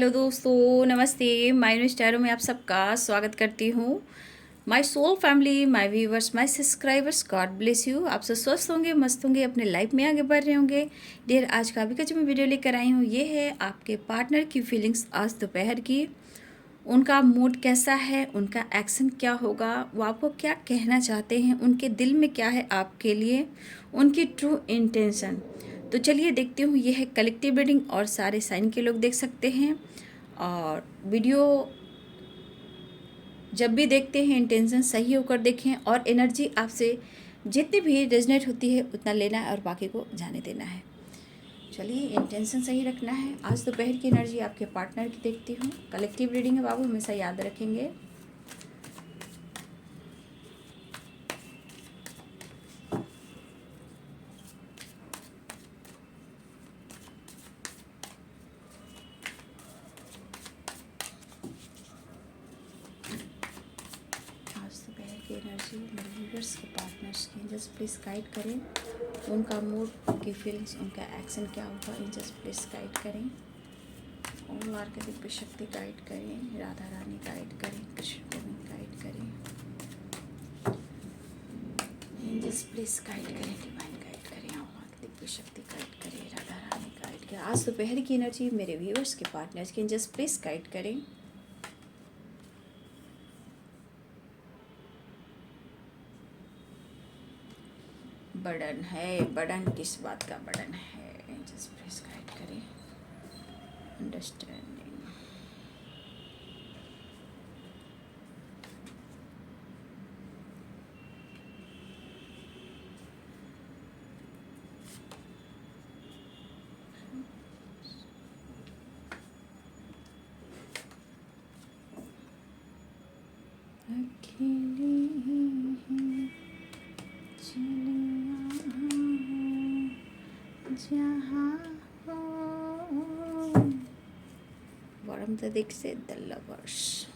Hello दोस्तों, नमस्ते। My स्टारों में आप सबका स्वागत करती हूँ। My soul family, my viewers, my subscribers, God bless you. आप सब स्वस्थ होंगे, मस्त होंगे, अपने लाइफ में आगे बढ़ रहे होंगे। डियर, आज का अभी का जो मैं वीडियो लेकर आई हूँ ये है आपके पार्टनर की फीलिंग्स आज दोपहर की। उनका मूड कैसा है, उनका एक्शन क्या होगा, वो आपको क्या कहना चाहते हैं, उनके दिल में क्या है आपके लिए, उनकी ट्रू इंटेंशन। तो चलिए देखती हूँ। ये है कलेक्टिव रीडिंग और सारे साइन के लोग देख सकते हैं। और वीडियो जब भी देखते हैं इंटेंशन सही होकर देखें और एनर्जी आपसे जितनी भी रेजनेट होती है उतना लेना है और बाकी को जाने देना है। चलिए, इंटेंशन सही रखना है। आज दोपहर की एनर्जी आपके पार्टनर की देखती हूँ। कलेक्टिव रीडिंग है बाबू, हमेशा याद रखेंगे। आज दोपहर की एनर्जी मेरे व्यूअर्स के पार्टनर्स की जस्ट प्लीज़ गाइड करें। उनका मूड, उनकी फीलिंग्स, उनका एक्शन क्या होगा, इन जस्ट प्लीज़ गाइड करें। ओम आर्क दिव्य शक्ति गाइड करें, राधा रानी गाइड करें, कृष्ण गोविंद गाइड करें, जस्ट प्लीज़ गाइड करें, डिवाइन गाइड करें, ओम आर्क दिव्य शक्ति गाइड करें, राधा रानी गाइड करें। आज दोपहर की एनर्जी मेरे व्यूअर्स के पार्टनर्स की जस्ट प्लीज़ गाइड करें। बर्डन है, बर्डन किस बात का बर्डन है, जस्ट प्लीज गाइड करें। अंडरस्टैंडिंग, अकेली हैं, चलिया हूँ जहाँ हो। वरम दिख से द लवर्स,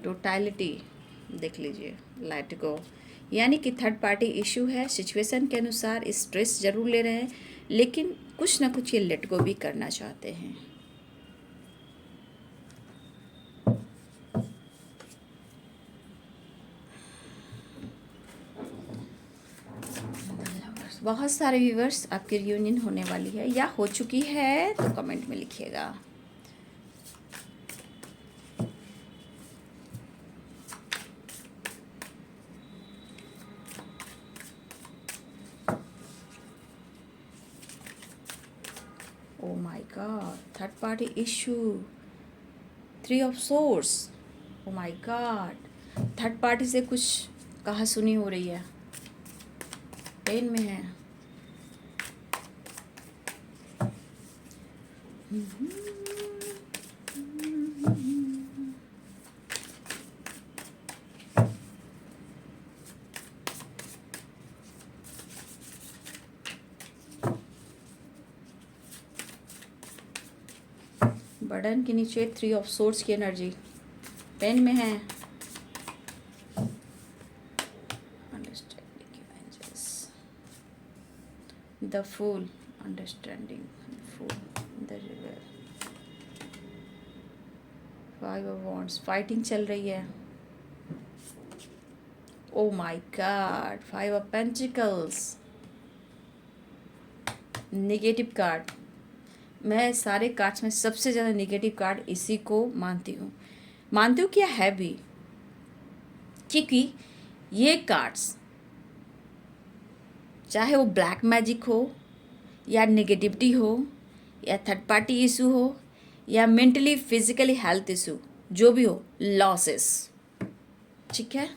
टोटलिटी देख लीजिए, लेट गो, यानी कि थर्ड पार्टी इशू है। सिचुएशन के अनुसार स्ट्रेस जरूर ले रहे हैं, लेकिन कुछ ना कुछ ये लेट गो भी करना चाहते हैं। बहुत सारे व्यूवर्स आपकी रियूनियन होने वाली है या हो चुकी है तो कमेंट में लिखिएगा। ओ my God, third party issue, 3 of source. O my God, third party से कुछ कहा सुनी हो रही है, पेन में है। बर्डन के नीचे 3 ऑफ सोर्स की एनर्जी, पेन में है। The fool, understanding, fool, the river, 5 of wands, fighting चल रही है। Oh my God, 5 of pentacles, negative card. मैं सारे कार्ड्स में सबसे ज़्यादा नेगेटिव कार्ड इसी को मानती हूँ क्या है भी, क्योंकि ये कार्ड्स चाहे वो ब्लैक मैजिक हो या नेगेटिविटी हो या थर्ड पार्टी इशू हो या मेंटली फिजिकली हेल्थ इशू, जो भी हो, लॉसेस, ठीक है।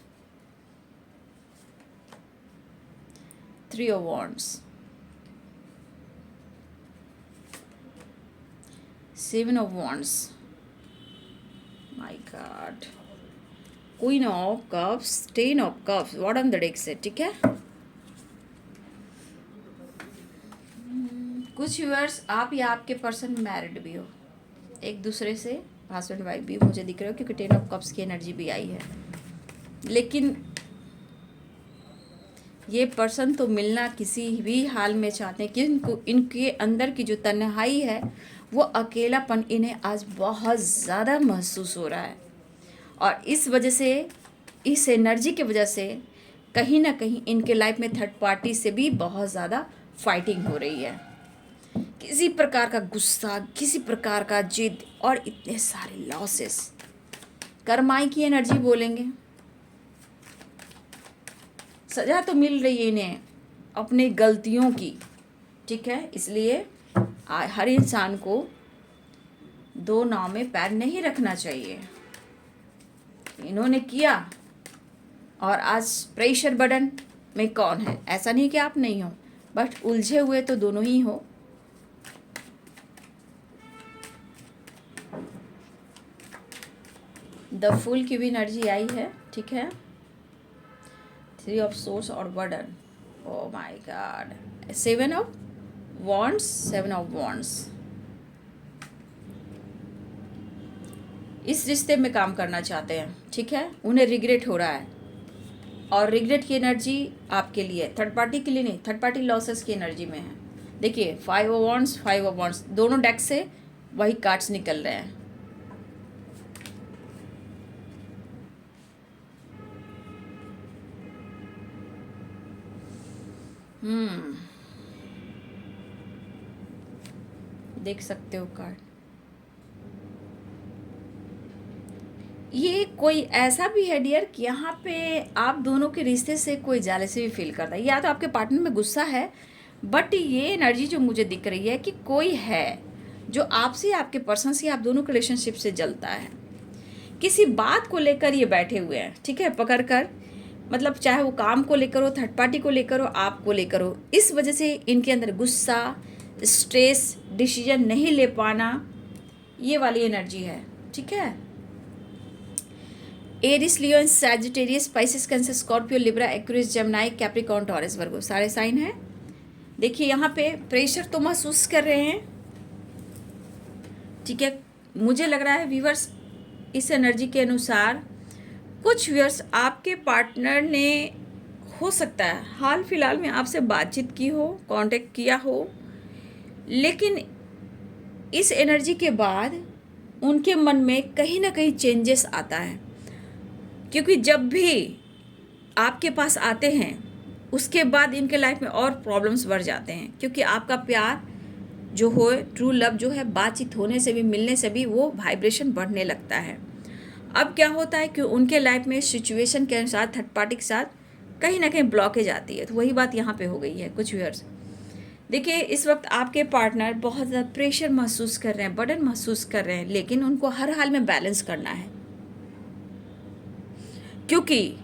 3 of wands, 7 of wands, my God, queen of cups, 10 of cups, bottom the deck से, ठीक है। कुछ व्यूअर्स आप या आपके पर्सन मैरिड भी हो, एक दूसरे से हस्बैंड वाइफ भी मुझे दिख रहे हो, क्योंकि 10 ऑफ कप्स की एनर्जी भी आई है। लेकिन ये पर्सन तो मिलना किसी भी हाल में चाहते हैं कि इनके अंदर की जो तन्हाई है वो अकेलापन इन्हें आज बहुत ज़्यादा महसूस हो रहा है। और इस वजह से, इस एनर्जी की वजह से कहीं ना कहीं इनके लाइफ में थर्ड पार्टी से भी बहुत ज़्यादा फाइटिंग हो रही है। किसी प्रकार का गुस्सा, किसी प्रकार का जिद और इतने सारे लॉसेस, कर्माई की एनर्जी बोलेंगे। सजा तो मिल रही है इन्हें अपने गलतियों की, ठीक है। इसलिए हर इंसान को दो नाव में पैर नहीं रखना चाहिए। इन्होंने किया और आज प्रेशर बर्डन में कौन है? ऐसा नहीं कि आप नहीं हो, बट उलझे हुए तो दोनों ही हो। द फूल की भी एनर्जी आई है, ठीक है। 3 ऑफ सोर्स और burden, O my God, 7 of wands, 7 of wands. इस रिश्ते में काम करना चाहते हैं, ठीक है। उन्हें रिग्रेट हो रहा है और रिग्रेट की एनर्जी आपके लिए, थर्ड पार्टी के लिए नहीं, थर्ड पार्टी लॉसेस की एनर्जी में है। देखिए 5 ऑफ वॉन्ड्स, 5 ऑफ वॉन्ड्स, दोनों डेक से वही कार्ड्स निकल रहे हैं। देख सकते हो कार्ड। ये कोई ऐसा भी है डियर कि यहाँ पे आप दोनों के रिश्ते से कोई जेलसी भी फील करता है, या तो आपके पार्टनर में गुस्सा है, बट ये एनर्जी जो मुझे दिख रही है कि कोई है जो आपसे, आपके पर्सन से, आप दोनों के रिलेशनशिप से जलता है। किसी बात को लेकर ये बैठे हुए हैं, ठीक है, पकड़ कर। मतलब चाहे वो काम को लेकर हो, थर्ड पार्टी को लेकर हो, आपको लेकर हो, इस वजह से इनके अंदर गुस्सा, स्ट्रेस, डिसीजन नहीं ले पाना, ये वाली एनर्जी है, ठीक है। Aries, Leo, Sagittarius, Pisces, Cancer, Scorpio, Libra, Aquarius, Gemini, Capricorn, Taurus, Virgo, सारे साइन हैं। देखिए यहाँ पे प्रेशर तो महसूस कर रहे हैं, ठीक है। मुझे लग रहा है व्यूअर्स, इस एनर्जी के अनुसार कुछ व्यूअर्स आपके पार्टनर ने, हो सकता है हाल फिलहाल में आपसे बातचीत की हो, कांटेक्ट किया हो, लेकिन इस एनर्जी के बाद उनके मन में कहीं ना कहीं चेंजेस आता है। क्योंकि जब भी आपके पास आते हैं उसके बाद इनके लाइफ में और प्रॉब्लम्स बढ़ जाते हैं, क्योंकि आपका प्यार जो हो, ट्रू लव जो है, बातचीत होने से भी, मिलने से भी वो वाइब्रेशन बढ़ने लगता है। अब क्या होता है कि उनके लाइफ में सिचुएशन के अनुसार थर्ड पार्टी के साथ कहीं ना कहीं ब्लॉकेज आती है, तो वही बात यहाँ पे हो गई है कुछ व्यूअर्स। देखिए इस वक्त आपके पार्टनर बहुत ज़्यादा प्रेशर महसूस कर रहे हैं, बर्डन महसूस कर रहे हैं, लेकिन उनको हर हाल में बैलेंस करना है, क्योंकि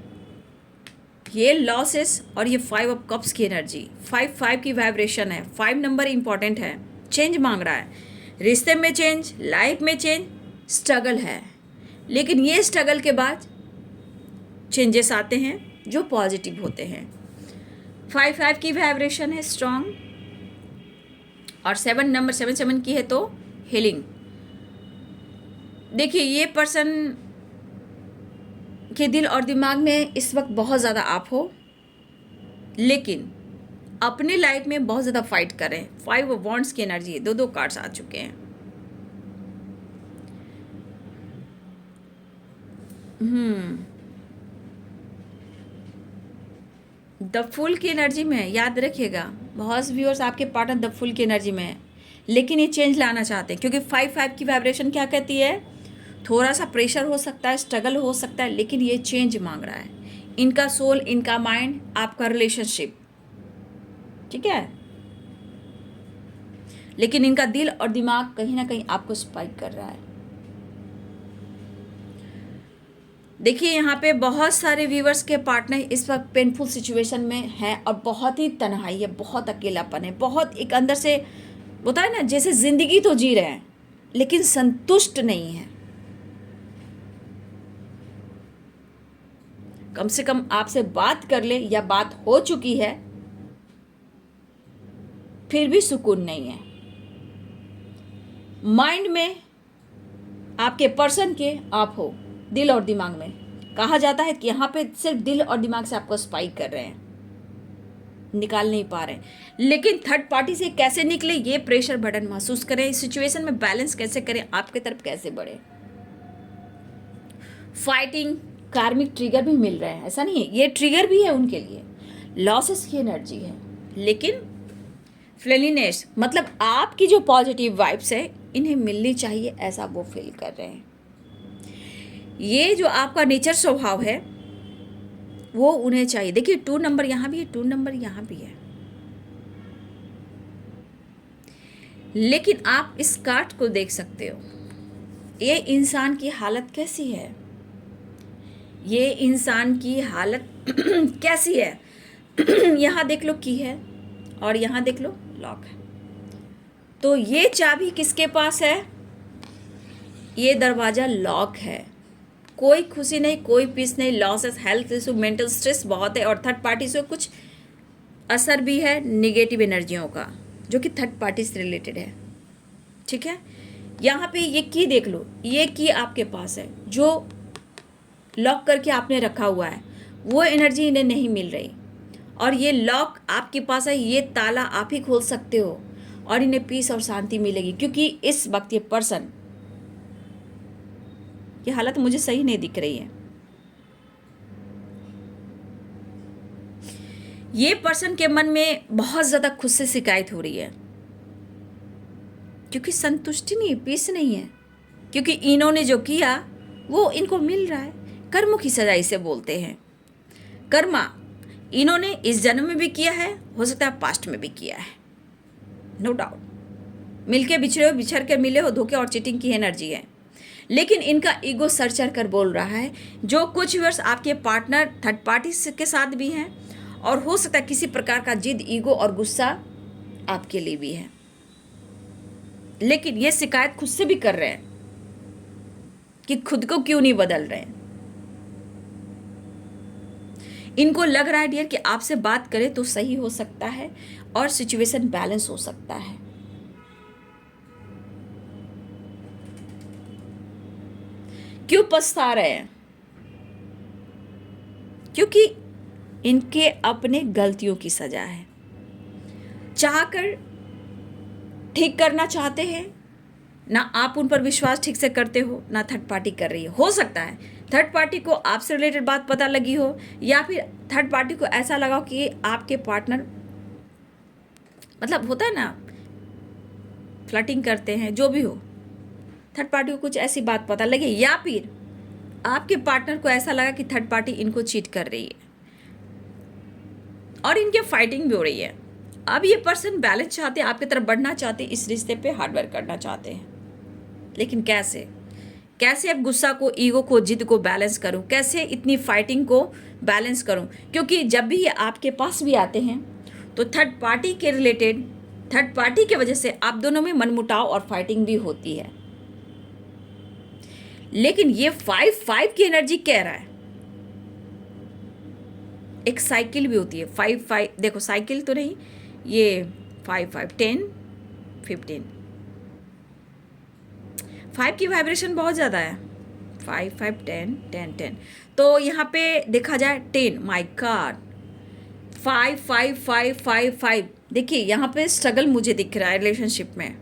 ये लॉसेस और ये 5 ऑफ कप्स की एनर्जी, 5 की वाइब्रेशन है, 5 नंबर इंपॉर्टेंट है, चेंज मांग रहा है, रिश्ते में चेंज, लाइफ में चेंज, स्ट्रगल है, लेकिन ये स्ट्रगल के बाद चेंजेस आते हैं जो पॉजिटिव होते हैं। 5 की वाइब्रेशन है स्ट्रॉन्ग, और 7 नंबर 7 की है तो हीलिंग। देखिए ये पर्सन के दिल और दिमाग में इस वक्त बहुत ज़्यादा आप हो, लेकिन अपने लाइफ में बहुत ज़्यादा फाइट कर रहे हैं। 5 ऑफ वॉन्ड्स की एनर्जी है, 2 कार्ड्स आ चुके हैं। द फूल की एनर्जी में है, याद रखिएगा बहुत व्यूअर्स आपके पार्टनर द फूल की एनर्जी में है, लेकिन ये चेंज लाना चाहते हैं, क्योंकि 5 की वाइब्रेशन क्या कहती है, थोड़ा सा प्रेशर हो सकता है, स्ट्रगल हो सकता है, लेकिन ये चेंज मांग रहा है। इनका सोल, इनका माइंड, आपका रिलेशनशिप, ठीक है, लेकिन इनका दिल और दिमाग कहीं ना कहीं आपको स्पाइक कर रहा है। देखिए यहाँ पे बहुत सारे व्यूवर्स के पार्टनर इस वक्त पेनफुल सिचुएशन में हैं और बहुत ही तन्हाई है, बहुत अकेलापन है, बहुत एक अंदर से होता है ना, जैसे जिंदगी तो जी रहे हैं लेकिन संतुष्ट नहीं है। कम से कम आपसे बात कर ले या बात हो चुकी है, फिर भी सुकून नहीं है। माइंड में आपके पर्सन के आप हो, दिल और दिमाग में कहा जाता है कि यहाँ पे सिर्फ दिल और दिमाग से आपको स्पाइक कर रहे हैं। निकाल नहीं पा रहे हैं। लेकिन थर्ड पार्टी से कैसे निकले, ये प्रेशर बर्डन महसूस करें, इस सिचुएशन में बैलेंस कैसे करें, आपके तरफ कैसे बढ़े। फाइटिंग कार्मिक ट्रिगर भी मिल रहे हैं, ऐसा नहीं है, ये ट्रिगर भी है उनके लिए, लॉसेस की एनर्जी है। लेकिन फ्रेंडलीनेस मतलब आपकी जो पॉजिटिव वाइब्स है इन्हें मिलनी चाहिए, ऐसा वो फील कर रहे हैं। ये जो आपका नेचर स्वभाव है वो उन्हें चाहिए। देखिए 2 नंबर यहाँ भी है, 2 नंबर यहाँ भी है। लेकिन आप इस कार्ड को देख सकते हो, ये इंसान की हालत कैसी है, ये इंसान की हालत कैसी है। यहाँ देख लो की है और यहाँ देख लो लॉक है। तो ये चाबी किसके पास है, ये दरवाज़ा लॉक है। कोई खुशी नहीं, कोई पीस नहीं, losses, health issue, mental stress बहुत है। और थर्ड पार्टी से कुछ असर भी है निगेटिव एनर्जियों का, जो कि थर्ड पार्टी से रिलेटेड है। ठीक है, यहाँ पे ये की देख लो, ये की आपके पास है जो लॉक करके आपने रखा हुआ है, वो एनर्जी इन्हें नहीं मिल रही। और ये लॉक आपके पास है, ये ताला आप ही खोल सकते हो और इन्हें पीस और शांति मिलेगी। क्योंकि इस वक्त ये पर्सन, ये हालत मुझे सही नहीं दिख रही है। ये पर्सन के मन में बहुत ज़्यादा खुद से शिकायत हो रही है, क्योंकि संतुष्टि नहीं है, पीस नहीं है। क्योंकि इन्होंने जो किया वो इनको मिल रहा है। कर्म की सजा इसे बोलते हैं। कर्मा इन्होंने इस जन्म में भी किया है, हो सकता है पास्ट में भी किया है, नो डाउट। मिलके बिछड़े हो, बिछड़ कर मिले हो, धोखे और चीटिंग की एनर्जी है। लेकिन इनका ईगो सर चढ़ कर बोल रहा है। जो कुछ वर्ष आपके पार्टनर थर्ड पार्टी के साथ भी हैं, और हो सकता है किसी प्रकार का जिद, ईगो और गुस्सा आपके लिए भी है। लेकिन ये शिकायत खुद से भी कर रहे हैं कि खुद को क्यों नहीं बदल रहे हैं। इनको लग रहा है डियर कि आपसे बात करें तो सही हो सकता है और सिचुएशन बैलेंस हो सकता है। क्यों पछता रहे हैं? क्योंकि इनके अपने गलतियों की सजा है। चाहकर ठीक करना चाहते हैं, ना आप उन पर विश्वास ठीक से करते हो, ना थर्ड पार्टी कर रही है। हो सकता है थर्ड पार्टी को आपसे रिलेटेड बात पता लगी हो, या फिर थर्ड पार्टी को ऐसा लगा कि आपके पार्टनर, मतलब होता है ना, फ्लर्टिंग करते हैं, जो भी हो, थर्ड पार्टी को कुछ ऐसी बात पता लगे, या फिर आपके पार्टनर को ऐसा लगा कि थर्ड पार्टी इनको चीट कर रही है और इनके फाइटिंग भी हो रही है। अब ये पर्सन बैलेंस चाहते हैं, आपकी तरफ बढ़ना चाहते हैं, इस रिश्ते पे हार्डवर्क करना चाहते हैं। लेकिन कैसे कैसे अब गुस्सा को, ईगो को, जिद को बैलेंस करूं, कैसे इतनी फाइटिंग को बैलेंस करूं? क्योंकि जब भी ये आपके पास भी आते हैं तो थर्ड पार्टी के रिलेटेड, थर्ड पार्टी की वजह से आप दोनों में मनमुटाव और फाइटिंग भी होती है। लेकिन ये 5-5 की एनर्जी कह रहा है। एक साइकिल भी होती है 5-5, देखो साइकिल तो नहीं, ये 5-5 10 15, 5 की वाइब्रेशन बहुत ज़्यादा है। 5-5 10 10 10, तो यहाँ पे देखा जाए 10, माय गॉड, 5-5-5-5-5। देखिए यहाँ पे स्ट्रगल मुझे दिख रहा है रिलेशनशिप में।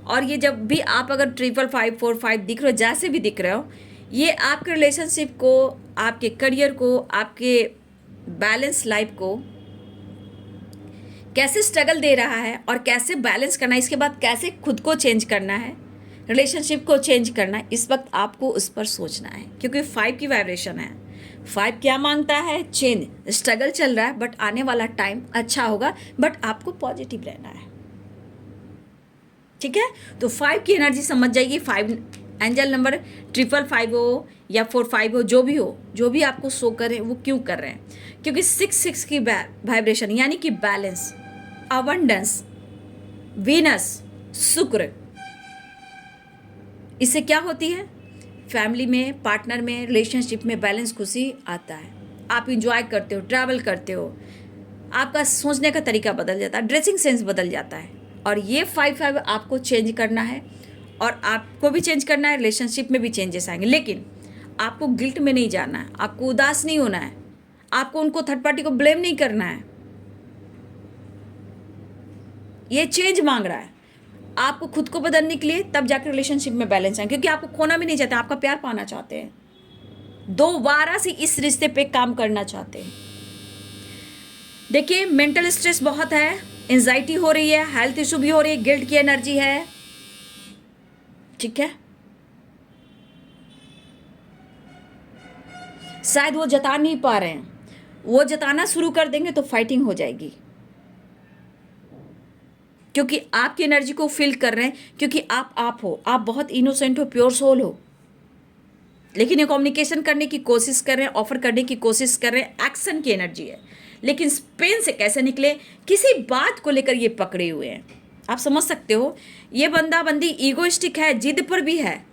और ये जब भी आप अगर 5-5-5-4-5 दिख रहे हो, जैसे भी दिख रहे हो, ये आपके रिलेशनशिप को, आपके करियर को, आपके बैलेंस लाइफ को कैसे स्ट्रगल दे रहा है और कैसे बैलेंस करना है, इसके बाद कैसे खुद को चेंज करना है, रिलेशनशिप को चेंज करना है, इस वक्त आपको उस पर सोचना है। क्योंकि 5 की वाइब्रेशन है। 5 क्या मांगता है? चेंज। स्ट्रगल चल रहा है बट आने वाला टाइम अच्छा होगा, बट आपको पॉजिटिव रहना है। ठीक है, तो 5 की एनर्जी समझ जाइए। 5 एंजल नंबर 555 हो या 45 हो, जो भी हो, जो भी आपको शो करे, वो क्यों कर रहे हैं? क्योंकि 6 की वाइब्रेशन यानी कि बैलेंस, अबंडेंस, वीनस, शुक्र, इससे क्या होती है? फैमिली में, पार्टनर में, रिलेशनशिप में बैलेंस, खुशी आता है। आप इंजॉय करते हो, ट्रैवल करते हो, आपका सोचने का तरीका बदल जाता है, ड्रेसिंग सेंस बदल जाता है। और ये 5-5 आपको चेंज करना है, और आपको भी चेंज करना है, रिलेशनशिप में भी चेंजेस आएंगे। लेकिन आपको गिल्ट में नहीं जाना है, आपको उदास नहीं होना है, आपको उनको थर्ड पार्टी को ब्लेम नहीं करना है। ये चेंज मांग रहा है आपको खुद को बदलने के लिए, तब जाकर रिलेशनशिप में बैलेंस आए, क्योंकि आपको खोना भी नहीं चाहते, आपका प्यार पाना चाहते हैं, दोबारा से इस रिश्ते पे काम करना चाहते हैं। देखिए मेंटल स्ट्रेस बहुत है, एंजाइटी हो रही है, हेल्थ इशू भी हो रही है, गिल्ट की एनर्जी है, ठीक है। शायद वो जता नहीं पा रहे हैं, वो जताना शुरू कर देंगे तो फाइटिंग हो जाएगी, क्योंकि आपकी एनर्जी को फील कर रहे हैं, क्योंकि आप हो, आप बहुत इनोसेंट हो, प्योर सोल हो, लेकिन ये कम्युनिकेशन करने की कोशिश कर रहे हैं, ऑफर करने की कोशिश कर रहे हैं, एक्शन की एनर्जी है, लेकिन पेन से कैसे निकले, किसी बात को लेकर ये पकड़े हुए हैं। आप समझ सकते हो, ये बंदा बंदी ईगोइस्टिक है, जिद पर भी है,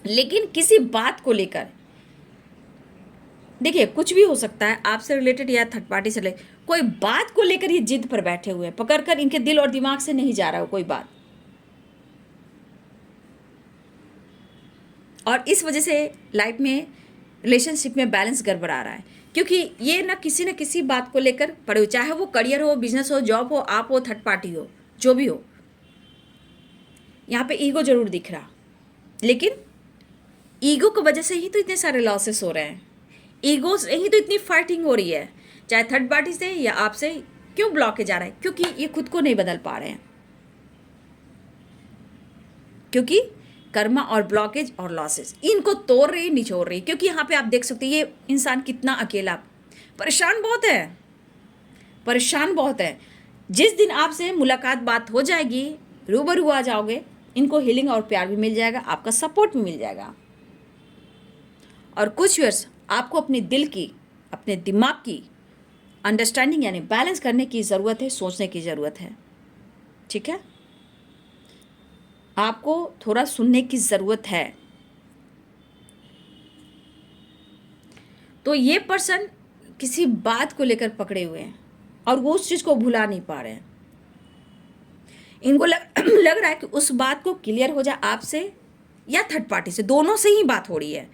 लेकिन किसी बात को लेकर, देखिए कुछ भी हो सकता है आपसे रिलेटेड या थर्ड पार्टी से रिलेटेड, कोई बात को लेकर ये जिद पर बैठे हुए हैं, पकड़कर इनके दिल और दिमाग से नहीं जा रहा हो कोई बात, और इस वजह से लाइफ में रिलेशनशिप में बैलेंस गड़बड़ा रहा है, क्योंकि ये ना किसी बात को लेकर पड़े हो, चाहे वो करियर हो, बिजनेस हो, जॉब हो, आप हो, थर्ड पार्टी हो, जो भी हो। यहाँ पे ईगो जरूर दिख रहा, लेकिन ईगो की वजह से ही तो इतने सारे लॉसेस हो रहे हैं, ईगो से ही तो इतनी फाइटिंग हो रही है, चाहे थर्ड पार्टी से या आपसे। क्यों ब्लॉकेज आ रहा है? क्योंकि ये खुद को नहीं बदल पा रहे हैं, क्योंकि कर्मा और ब्लॉकेज और लॉसेस इनको तोड़ रही, निचोड़ रही। क्योंकि यहाँ पे आप देख सकते हैं ये इंसान कितना अकेला, परेशान बहुत है, परेशान बहुत है। जिस दिन आपसे मुलाकात बात हो जाएगी, रूबरू आ जाओगे, इनको हीलिंग और प्यार भी मिल जाएगा, आपका सपोर्ट भी मिल जाएगा, और कुछ ईयर्स आपको अपने दिल की, अपने दिमाग की अंडरस्टैंडिंग यानी बैलेंस करने की ज़रूरत है, सोचने की ज़रूरत है, ठीक है। आपको थोड़ा सुनने की ज़रूरत है। तो ये पर्सन किसी बात को लेकर पकड़े हुए हैं और वो उस चीज़ को भुला नहीं पा रहे हैं। इनको लग रहा है कि उस बात को क्लियर हो जाए आपसे या थर्ड पार्टी से, दोनों से ही बात हो रही है।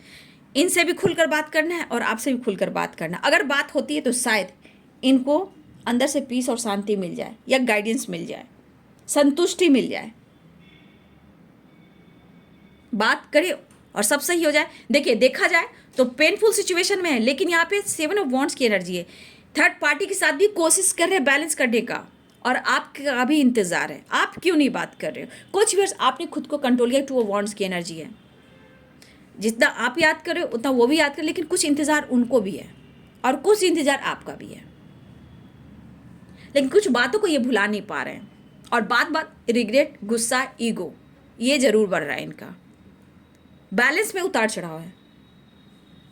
इनसे भी खुलकर बात करना है और आपसे भी खुलकर बात करना। अगर बात होती है तो शायद इनको अंदर से पीस और शांति मिल जाए, या गाइडेंस मिल जाए, संतुष्टि मिल जाए, बात करे और सब सही हो जाए। देखिए देखा जाए तो पेनफुल सिचुएशन में है, लेकिन यहाँ पे 7 ऑफ वॉन्ड्स की एनर्जी है। थर्ड पार्टी के साथ भी कोशिश कर रहे हैं बैलेंस करने का, और आपका भी इंतजार है। आप क्यों नहीं बात कर रहे हो? कुछ वर्ष आपने खुद को कंट्रोल किया। 2 ऑफ वॉन्ड्स की एनर्जी है, जितना आप याद कर रहे हो उतना वो भी याद कर, लेकिन कुछ इंतजार उनको भी है और कुछ इंतजार आपका भी है, लेकिन कुछ बातों को ये भुला नहीं पा रहे हैं, और बात रिग्रेट, गुस्सा, ईगो ये जरूर बढ़ रहा है इनका। बैलेंस में उतार चढ़ाव है,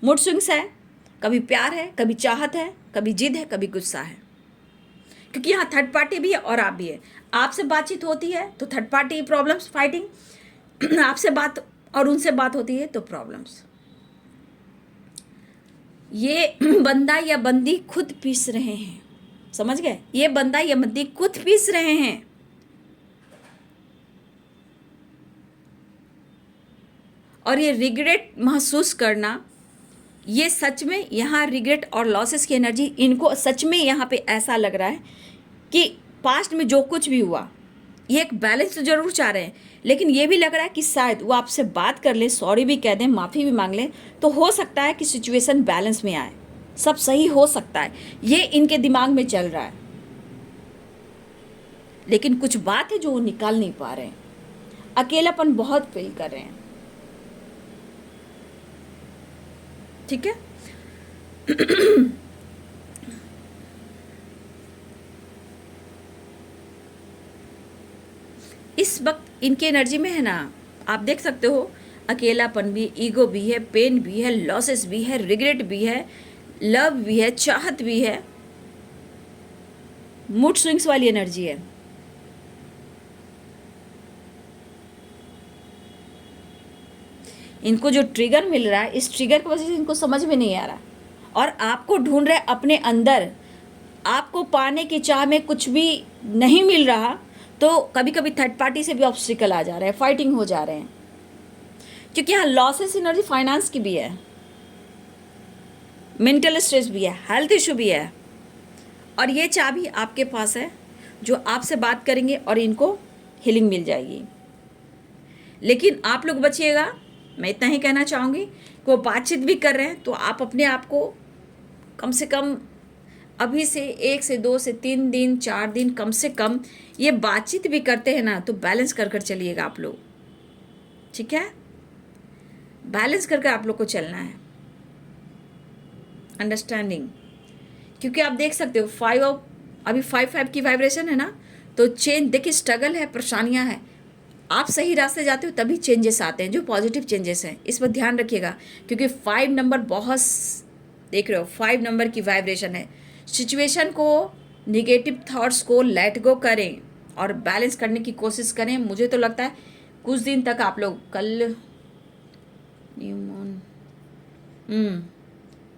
मूड स्विंग्स है, कभी प्यार है, कभी चाहत है, कभी जिद है, कभी गुस्सा है, क्योंकि यहाँ थर्ड पार्टी भी है और आप भी है। आपसे बातचीत होती है तो थर्ड पार्टी प्रॉब्लम्स, फाइटिंग, आपसे बात और उनसे बात होती है तो प्रॉब्लम्स। ये बंदा या बंदी खुद पीस रहे हैं, समझ गए? ये बंदा या बंदी खुद पीस रहे हैं, और ये रिग्रेट महसूस करना, ये सच में यहाँ रिग्रेट और लॉसेस की एनर्जी, इनको सच में यहाँ पे ऐसा लग रहा है कि पास्ट में जो कुछ भी हुआ, ये एक बैलेंस तो जरूर चाह रहे हैं, लेकिन ये भी लग रहा है कि शायद वो आपसे बात कर ले, सॉरी भी कह दें, माफ़ी भी मांग लें, तो हो सकता है कि सिचुएशन बैलेंस में आए, सब सही हो सकता है। ये इनके दिमाग में चल रहा है, लेकिन कुछ बात है जो वो निकाल नहीं पा रहे हैं। अकेलापन बहुत फील कर रहे हैं, ठीक है। इस वक्त इनकी एनर्जी में है ना, आप देख सकते हो, अकेलापन भी, ईगो भी है, पेन भी है, लॉसेस भी है, रिग्रेट भी है, लव भी है, चाहत भी है, मूड स्विंग्स वाली एनर्जी है। इनको जो ट्रिगर मिल रहा है, इस ट्रिगर की वजह से इनको समझ में नहीं आ रहा, और आपको ढूंढ रहे अपने अंदर। आपको पाने की चाह में कुछ भी नहीं मिल रहा, तो कभी कभी थर्ड पार्टी से भी ऑब्स्टिकल आ जा रहे हैं, फाइटिंग हो जा रहे हैं, क्योंकि यहाँ लॉसेस एनर्जी फाइनेंस की भी है, मेंटल स्ट्रेस भी है, हेल्थ इशू भी है, और ये चाबी आपके पास है, जो आपसे बात करेंगे और इनको हीलिंग मिल जाएगी। लेकिन आप लोग बचिएगा, मैं इतना ही कहना चाहूँगी कि वो बातचीत भी कर रहे हैं तो आप अपने आप को कम से कम अभी से 1 से 2 से 3 दिन 4 दिन कम से कम ये बातचीत भी करते हैं ना, तो बैलेंस कर कर चलिएगा आप लोग, ठीक है? बैलेंस कर कर आप लोग को चलना है, अंडरस्टैंडिंग। क्योंकि आप देख सकते हो 5 अभी 5 की वाइब्रेशन है ना, तो चेंज देखिए, स्ट्रगल है, परेशानियां हैं। आप सही रास्ते जाते हो तभी चेंजेस आते हैं, जो पॉजिटिव चेंजेस हैं, इस पर ध्यान रखिएगा। क्योंकि 5 नंबर बहुत, देख रहे हो 5 नंबर की वाइब्रेशन है। सिचुएशन को, निगेटिव थॉट्स को लेट गो करें और बैलेंस करने की कोशिश करें। मुझे तो लगता है कुछ दिन तक आप लोग कल न्यू मून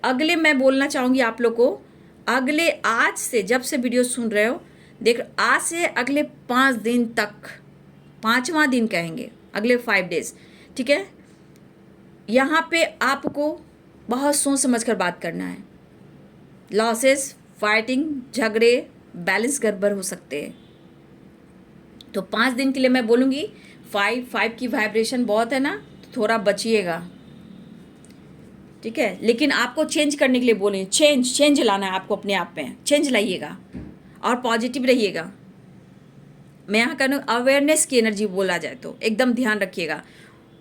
अगले, मैं बोलना चाहूँगी आप लोग को, अगले आज से जब से वीडियो सुन रहे हो, देख आज से अगले 5 दिन तक, 5वां दिन कहेंगे, अगले 5 डेज, ठीक है? यहाँ पे आपको बहुत सोच समझ कर बात करना है। लॉसेस, फाइटिंग, झगड़े, बैलेंस गड़बड़ हो सकते हैं। तो 5 दिन के लिए मैं बोलूँगी, 5 की वाइब्रेशन बहुत है ना, तो थोड़ा बचिएगा, ठीक है? लेकिन आपको चेंज करने के लिए बोलें, चेंज लाना है आपको अपने आप में, चेंज लाइएगा और पॉजिटिव रहिएगा। मैं यहाँ कहूँ अवेयरनेस की एनर्जी बोला जाए तो एकदम ध्यान रखिएगा।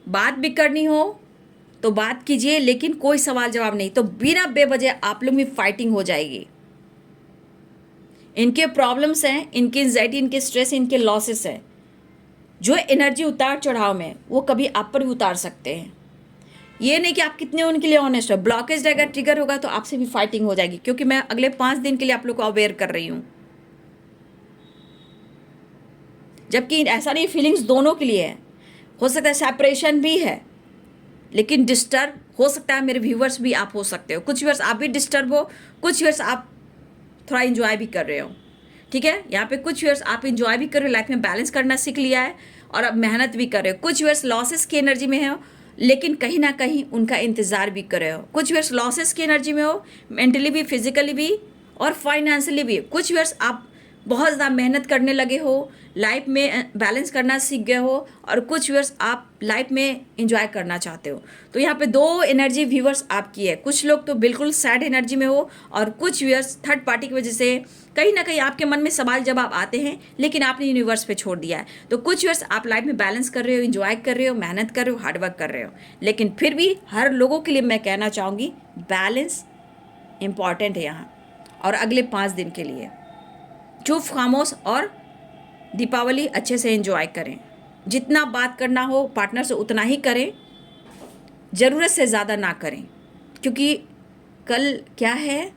बात भी करनी हो तो बात कीजिए, लेकिन कोई सवाल जवाब नहीं, तो बिना बेवजह आप लोग में फाइटिंग हो जाएगी। इनके प्रॉब्लम्स हैं, इनके एंजाइटी, इनके स्ट्रेस, इनके लॉसेस हैं, जो एनर्जी उतार चढ़ाव में वो कभी आप पर भी उतार सकते हैं। ये नहीं कि आप कितने उनके लिए ऑनेस्ट हो। ब्लॉकेज अगर ट्रिगर होगा तो आपसे भी फाइटिंग हो जाएगी, क्योंकि मैं अगले 5 दिन के लिए आप लोग को अवेयर कर रही हूँ। जबकि ऐसा नहीं, फीलिंग्स दोनों के लिए है। हो सकता है सेपरेशन भी है, लेकिन डिस्टर्ब हो सकता है। मेरे व्यूवर्स भी आप हो सकते हो, कुछ व्यूवर्स आप भी डिस्टर्ब हो, कुछ व्यूवर्स आप थोड़ा इंजॉय भी कर रहे हो, ठीक है? यहाँ पे कुछ व्यूवर्स आप इंजॉय भी कर रहे हो, लाइफ में बैलेंस करना सीख लिया है और अब मेहनत भी कर रहे हो। कुछ व्यूवर्स लॉसेस की एनर्जी में हो, लेकिन कहीं ना कहीं उनका इंतज़ार भी कर रहे हो। कुछ व्यूवर्स लॉसेस की एनर्जी में हो, मेंटली भी, फिजिकली भी और फाइनेंशियली भी। कुछ व्यूवर्स आप बहुत ज़्यादा मेहनत करने लगे हो, लाइफ में बैलेंस करना सीख गए हो, और कुछ व्यूअर्स आप लाइफ में एंजॉय करना चाहते हो। तो यहाँ पे 2 एनर्जी व्यूअर्स आपकी है। कुछ लोग तो बिल्कुल सैड एनर्जी में हो, और कुछ व्यूअर्स थर्ड पार्टी की वजह से कहीं ना कहीं आपके मन में सवाल जवाब आते हैं, लेकिन आपने यूनिवर्स पे छोड़ दिया है। तो कुछ व्यूअर्स आप लाइफ में बैलेंस कर रहे हो, एंजॉय कर रहे हो, मेहनत कर रहे हो, हार्डवर्क कर रहे हो। लेकिन फिर भी हर लोगों के लिए मैं कहना चाहूँगी, बैलेंस इम्पॉर्टेंट है यहाँ। और अगले 5 दिन के लिए चुप खामोश और दीपावली अच्छे से एंजॉय करें। जितना बात करना हो पार्टनर से उतना ही करें, ज़रूरत से ज़्यादा ना करें, क्योंकि कल क्या है,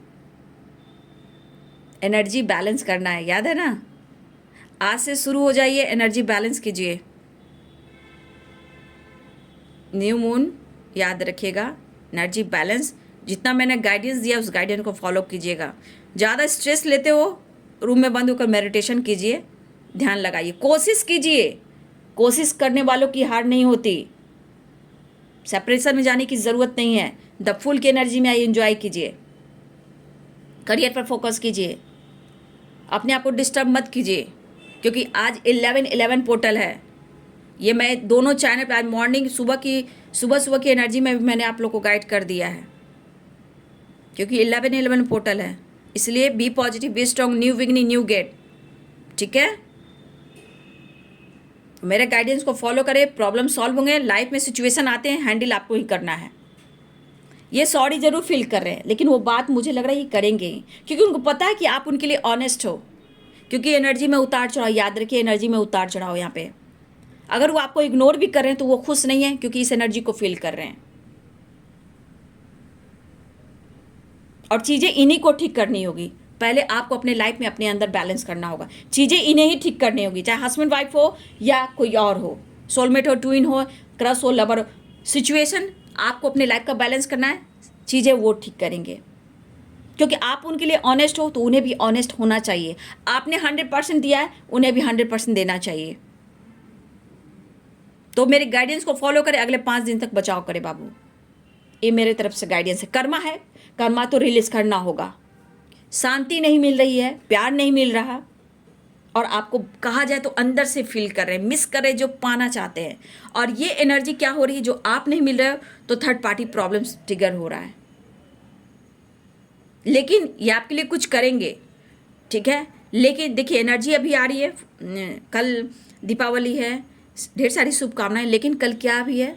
एनर्जी बैलेंस करना है, याद है ना? आज से शुरू हो जाइए, एनर्जी बैलेंस कीजिए। न्यू मून याद रखिएगा, एनर्जी बैलेंस। जितना मैंने गाइडेंस दिया उस गाइडेंस को फॉलो कीजिएगा। ज़्यादा स्ट्रेस लेते हो, रूम में बंद होकर मेडिटेशन कीजिए, ध्यान लगाइए, कोशिश कीजिए। कोशिश करने वालों की हार नहीं होती। सेपरेशन में जाने की ज़रूरत नहीं है। द फुल की एनर्जी में आइए, एंजॉय कीजिए, करियर पर फोकस कीजिए, अपने आप को डिस्टर्ब मत कीजिए, क्योंकि आज 11-11 पोर्टल है। ये मैं दोनों चैनल पर आज मॉर्निंग सुबह की एनर्जी में भी मैंने आप लोग को गाइड कर दिया है, क्योंकि 11-11 पोर्टल है। इसलिए be positive, be strong, new beginning, new gate, ठीक है? मेरे गाइडेंस को फॉलो करें, प्रॉब्लम सॉल्व होंगे। लाइफ में सिचुएशन आते हैं, हैंडल आपको ही करना है। ये सॉरी जरूर फील कर रहे हैं, लेकिन वो बात मुझे लग रहा है ये करेंगे ही, क्योंकि उनको पता है कि आप उनके लिए ऑनेस्ट हो। क्योंकि एनर्जी में उतार चढ़ाव, याद रखिए, एनर्जी में उतार चढ़ाव। यहाँ पे अगर वो आपको इग्नोर भी कर रहे हैं तो वो खुश नहीं है, क्योंकि इस एनर्जी को फील कर रहे हैं। और चीज़ें इन्हीं को ठीक करनी होगी। पहले आपको अपने लाइफ में अपने अंदर बैलेंस करना होगा। चीज़ें इन्हें ही ठीक करनी होगी, चाहे हस्बैंड वाइफ हो या कोई और हो, सोलमेट हो, ट्विन हो, क्रश हो, लवर हो। सिचुएशन आपको अपने लाइफ का बैलेंस करना है, चीज़ें वो ठीक करेंगे, क्योंकि आप उनके लिए ऑनेस्ट हो तो उन्हें भी ऑनेस्ट होना चाहिए। आपने 100% दिया है, उन्हें भी 100% देना चाहिए। तो मेरे गाइडेंस को फॉलो करें, अगले 5 दिन तक बचाव करें बाबू। ये मेरे तरफ से गाइडेंस है। कर्मा है, कर्मा तो रिलीज करना होगा। शांति नहीं मिल रही है, प्यार नहीं मिल रहा, और आपको कहा जाए तो अंदर से फील कर रहे हैं, मिस कर रहे हैं, जो पाना चाहते हैं। और ये एनर्जी क्या हो रही है, जो आप नहीं मिल रहे हो तो थर्ड पार्टी प्रॉब्लम्स ट्रिगर हो रहा है, लेकिन ये आपके लिए कुछ करेंगे, ठीक है। लेकिन देखिए एनर्जी अभी आ रही है, कल दीपावली है, ढेर सारी शुभकामनाएं, लेकिन कल क्या भी है,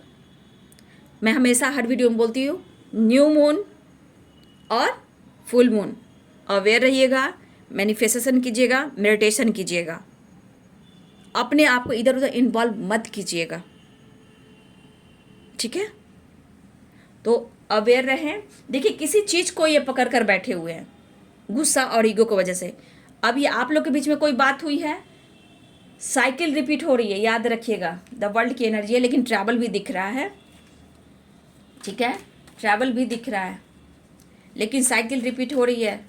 मैं हमेशा हर वीडियो में बोलती हूँ, न्यू मून और फुल मून। अवेयर रहिएगा, मैनिफेस्टेशन कीजिएगा, मेडिटेशन कीजिएगा, अपने आप को इधर उधर इन्वॉल्व मत कीजिएगा, ठीक है। तो अवेयर रहें। देखिए किसी चीज़ को ये पकड़ कर बैठे हुए हैं गुस्सा और ईगो की वजह से। अब ये आप लोग के बीच में कोई बात हुई है, साइकिल रिपीट हो रही है, याद रखिएगा, द वर्ल्ड की एनर्जी है, लेकिन ट्रैवल भी दिख रहा है, ठीक है, ट्रैवल भी दिख रहा है, लेकिन साइकिल रिपीट हो रही है।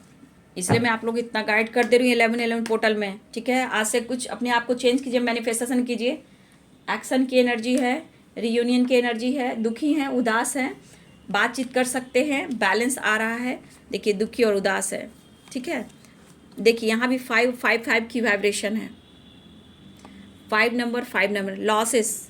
इसलिए मैं आप लोग इतना गाइड कर दे रही हूँ 11-11 पोर्टल में, ठीक है। आज से कुछ अपने आप को चेंज कीजिए, मैनिफेस्टेशन कीजिए। एक्शन की एनर्जी है, रियूनियन की एनर्जी है, दुखी हैं, उदास हैं, बातचीत कर सकते हैं, बैलेंस आ रहा है। देखिए दुखी और उदास है, ठीक है। देखिए यहाँ भी 5 की वाइब्रेशन है, 5 नंबर, लॉसेस।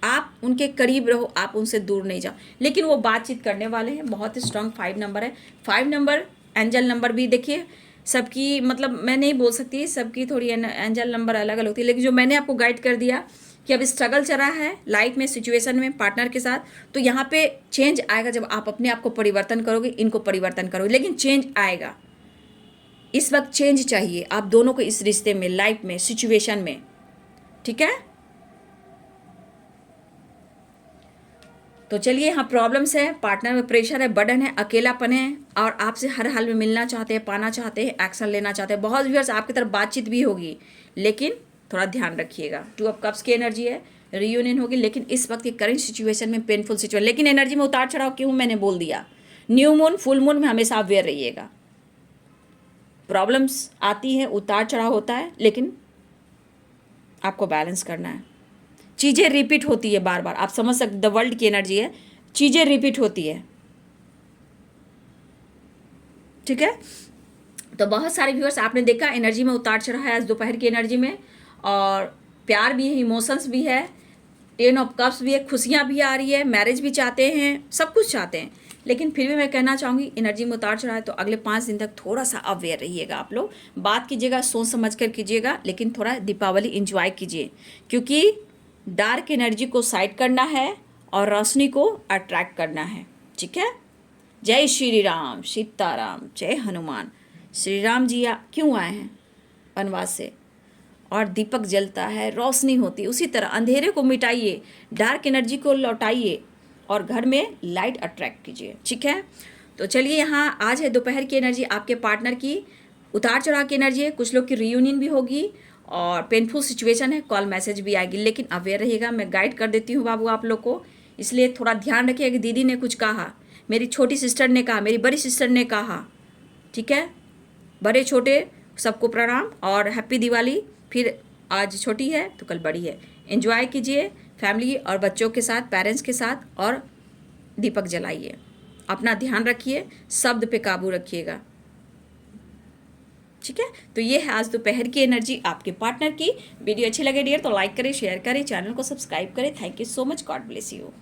आप उनके करीब रहो, आप उनसे दूर नहीं जाओ, लेकिन वो बातचीत करने वाले हैं। बहुत ही स्ट्रांग 5 नंबर है। 5 नंबर एंजल नंबर भी देखिए सबकी, मतलब मैं नहीं बोल सकती सबकी, थोड़ी एंजल नंबर अलग अलग होती है, लेकिन जो मैंने आपको गाइड कर दिया कि अब स्ट्रगल चल रहा है लाइफ में, सिचुएशन में, पार्टनर के साथ, तो यहाँ पे चेंज आएगा जब आप अपने आप को परिवर्तन करोगे, इनको परिवर्तन करोगे, लेकिन चेंज आएगा। इस वक्त चेंज चाहिए आप दोनों को, इस रिश्ते में, लाइफ में, सिचुएशन में, ठीक है। तो चलिए, यहाँ प्रॉब्लम्स है, पार्टनर में प्रेशर है, बर्डन है, अकेलापन है, और आपसे हर हाल में मिलना चाहते हैं, पाना चाहते हैं, एक्शन लेना चाहते हैं। बहुत व्यूअर्स आपकी तरफ बातचीत भी होगी, लेकिन थोड़ा ध्यान रखिएगा। 2 ऑफ कप्स की एनर्जी है, रियूनियन होगी, लेकिन इस वक्त की करंट सिचुएशन में पेनफुल सिचुएशन, लेकिन एनर्जी में उतार चढ़ाव क्यों, मैंने बोल दिया। न्यू मून फुल मून में हमेशा अवेयर रहिएगा। प्रॉब्लम्स आती हैं, उतार चढ़ाव होता है, लेकिन आपको बैलेंस करना है। चीज़ें रिपीट होती है बार बार, आप समझ सकते, द वर्ल्ड की एनर्जी है, चीज़ें रिपीट होती है, ठीक है। तो बहुत सारे व्यूअर्स आपने देखा एनर्जी में उतार चढ़ाव है आज दोपहर की एनर्जी में, और प्यार भी है, इमोशंस भी है, 10 ऑफ कप्स भी है, खुशियाँ भी आ रही है, मैरिज भी चाहते हैं, सब कुछ चाहते हैं, लेकिन फिर भी मैं कहना चाहूँगी एनर्जी में उतार चढ़ाव है, तो अगले 5 दिन तक थोड़ा सा अवेयर रहिएगा। आप लोग बात कीजिएगा, सोच समझ कर कीजिएगा, लेकिन थोड़ा दीपावली इंजॉय कीजिए, क्योंकि डार्क एनर्जी को साइड करना है और रोशनी को अट्रैक्ट करना है, ठीक है। जय श्री राम, सीताराम, जय हनुमान। श्री राम जी क्यों आए हैं वनवास से, और दीपक जलता है, रोशनी होती है। उसी तरह अंधेरे को मिटाइए, डार्क एनर्जी को लौटाइए, और घर में लाइट अट्रैक्ट कीजिए, ठीक है। तो चलिए, यहाँ आज है दोपहर की एनर्जी, आपके पार्टनर की उतार चढ़ाव की एनर्जी है, कुछ लोग की रियूनियन भी होगी, और पेनफुल सिचुएशन है, कॉल मैसेज भी आएगी, लेकिन अवेयर रहिएगा। मैं गाइड कर देती हूँ बाबू आप लोग को, इसलिए थोड़ा ध्यान रखिएगा कि दीदी ने कुछ कहा, मेरी छोटी सिस्टर ने कहा, मेरी बड़ी सिस्टर ने कहा, ठीक है। बड़े छोटे सबको प्रणाम और हैप्पी दिवाली। फिर आज छोटी है तो कल बड़ी है। एंजॉय कीजिए फैमिली और बच्चों के साथ, पेरेंट्स के साथ, और दीपक जलाइए। अपना ध्यान रखिए, शब्द पे काबू रखिएगा, ठीक है। तो ये है आज दोपहर की एनर्जी आपके पार्टनर की। वीडियो अच्छी लगे डियर तो लाइक करें, शेयर करें, चैनल को सब्सक्राइब करें। Thank you so much, God bless you.